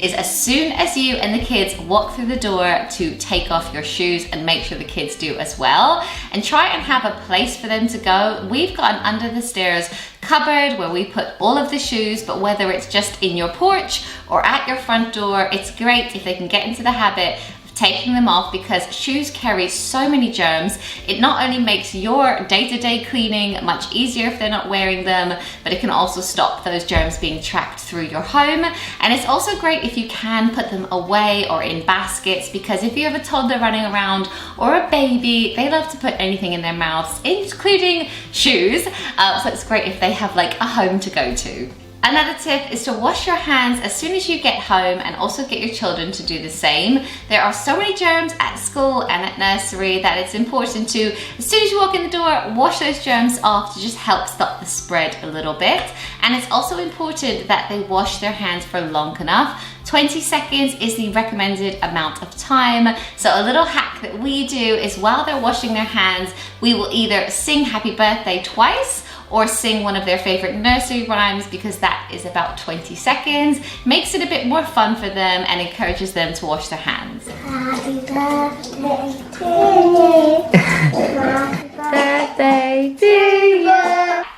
is as soon as you and the kids walk through the door to take off your shoes, and make sure the kids do as well, and try and have a place for them to go. We've got an under the stairs cupboard where we put all of the shoes, but whether it's just in your porch or at your front door, it's great if they can get into the habit taking them off, because shoes carry so many germs. It not only makes your day-to-day cleaning much easier if they're not wearing them, but it can also stop those germs being trapped through your home. And it's also great if you can put them away or in baskets, because if you have a toddler running around or a baby, they love to put anything in their mouths, including shoes. So it's great if they have like a home to go to. Another tip is to wash your hands as soon as you get home, and also get your children to do the same. There are so many germs at school and at nursery that it's important to, as soon as you walk in the door, wash those germs off to just help stop the spread a little bit. And it's also important that they wash their hands for long enough. 20 seconds is the recommended amount of time. So a little hack that we do is while they're washing their hands, we will either sing happy birthday twice or sing one of their favorite nursery rhymes, because that is about 20 seconds. Makes it a bit more fun for them and encourages them to wash their hands. Happy birthday to you. Happy birthday to you.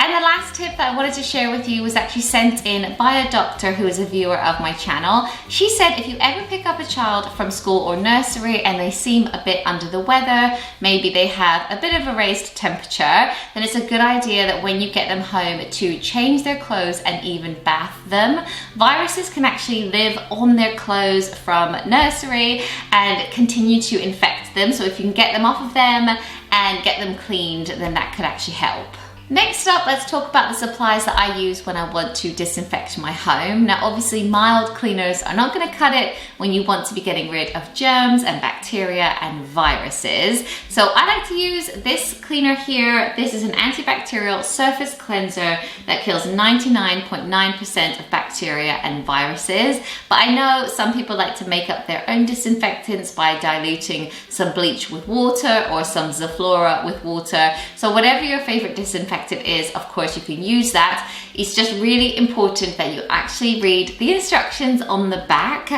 And the last tip that I wanted to share with you was actually sent in by a doctor who is a viewer of my channel. She said if you ever pick up a child from school or nursery and they seem a bit under the weather, maybe they have a bit of a raised temperature, then it's a good idea that when you get them home to change their clothes and even bath them. Viruses can actually live on their clothes from nursery and continue to infect them. So if you can get them off of them and get them cleaned, then that could actually help. Next up, let's talk about the supplies that I use when I want to disinfect my home. Now, obviously, mild cleaners are not going to cut it when you want to be getting rid of germs and bacteria and viruses. So I like to use this cleaner here. This is an antibacterial surface cleanser that kills 99.9% of bacteria and viruses. But I know some people like to make up their own disinfectants by diluting some bleach with water or some Zoflora with water. So whatever your favorite disinfectant is, of course you can use that. It's just really important that you actually read the instructions on the back,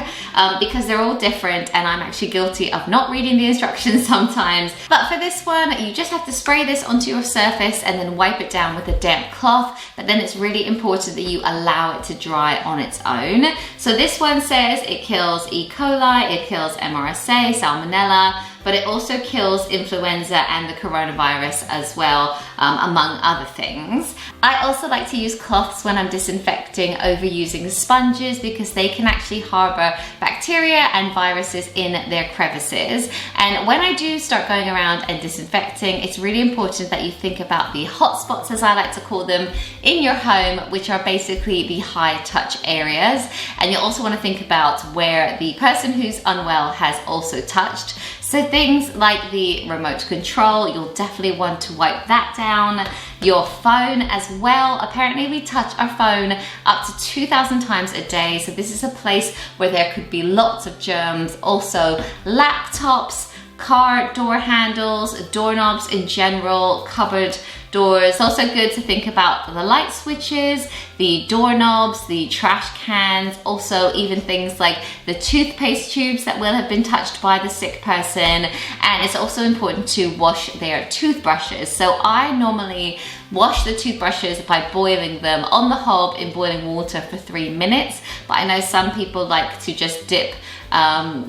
because they're all different, and I'm actually guilty of not reading the instructions sometimes. But for this one, you just have to spray this onto your surface and then wipe it down with a damp cloth, but then it's really important that you allow it to dry on its own. So this one says it kills E. coli, it kills MRSA, salmonella, but it also kills influenza and the coronavirus as well, among other things. I also like to use cloths when I'm disinfecting over using sponges, because they can actually harbor bacteria and viruses in their crevices. And when I do start going around and disinfecting, it's really important that you think about the hot spots, as I like to call them, in your home, which are basically the high touch areas. And you also want to think about where the person who's unwell has also touched. So things like the remote control, you'll definitely want to wipe that down. Your phone as well. Apparently we touch our phone up to 2,000 times a day. So this is a place where there could be lots of germs. Also laptops, car door handles, doorknobs in general, cupboard doors. Also good to think about the light switches, the doorknobs, the trash cans, also even things like the toothpaste tubes that will have been touched by the sick person. And it's also important to wash their toothbrushes. So I normally wash the toothbrushes by boiling them on the hob in boiling water for 3 minutes. But I know some people like to just dip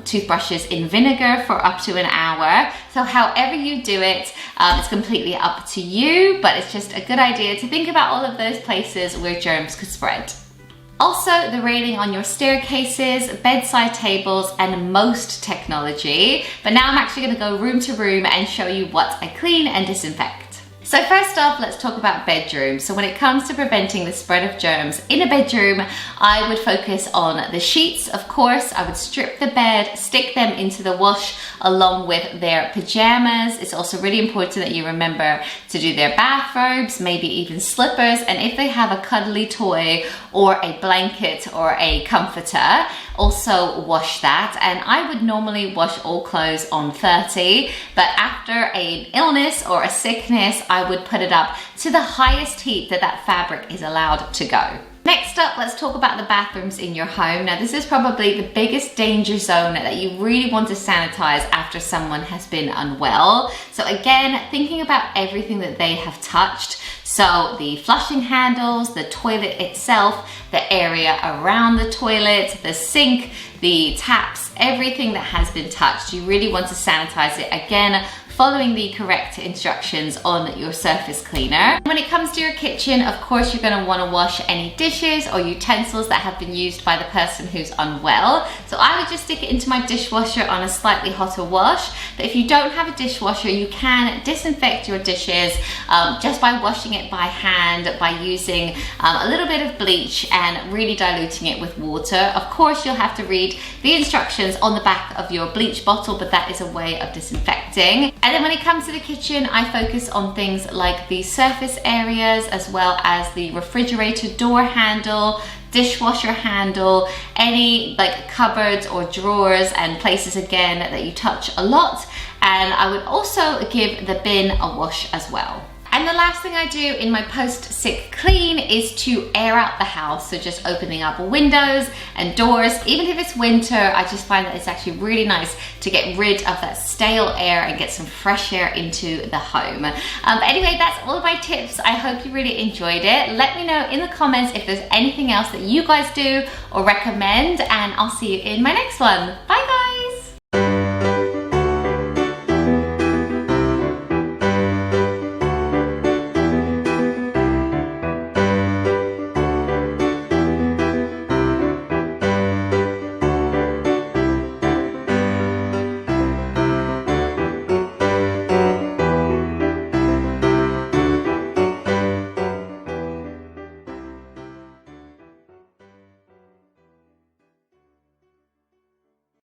toothbrushes in vinegar for up to an hour. So however you do it, it's completely up to you, but it's just a good idea to think about all of those places where germs could spread. Also, the railing on your staircases, bedside tables, and most technology. But now I'm actually going to go room to room and show you what I clean and disinfect. So first off, let's talk about bedrooms. So when it comes to preventing the spread of germs in a bedroom, I would focus on the sheets, of course. I would strip the bed, stick them into the wash along with their pajamas. It's also really important that you remember to do their bathrobes, maybe even slippers, and if they have a cuddly toy or a blanket or a comforter, also wash that. And I would normally wash all clothes on 30, but after an illness or a sickness, I would put it up to the highest heat that fabric is allowed to go. Next up, let's talk about the bathrooms in your home. Now, this is probably the biggest danger zone that you really want to sanitize after someone has been unwell. So again, thinking about everything that they have touched. So the flushing handles, the toilet itself, the area around the toilet, the sink, the taps, everything that has been touched. You really want to sanitize it, again, following the correct instructions on your surface cleaner. When it comes to your kitchen, of course, you're gonna wanna wash any dishes or utensils that have been used by the person who's unwell. So I would just stick it into my dishwasher on a slightly hotter wash. But if you don't have a dishwasher, you can disinfect your dishes just by washing it by hand, by using a little bit of bleach and really diluting it with water. Of course, you'll have to read the instructions on the back of your bleach bottle, but that is a way of disinfecting. And then when it comes to the kitchen, I focus on things like the surface areas, as well as the refrigerator door handle, dishwasher handle, any like cupboards or drawers and places again that you touch a lot. And I would also give the bin a wash as well. And the last thing I do in my post-sick clean is to air out the house. So just opening up windows and doors. Even if it's winter, I just find that it's actually really nice to get rid of that stale air and get some fresh air into the home. But anyway, that's all of my tips. I hope you really enjoyed it. Let me know in the comments if there's anything else that you guys do or recommend, and I'll see you in my next one. Bye.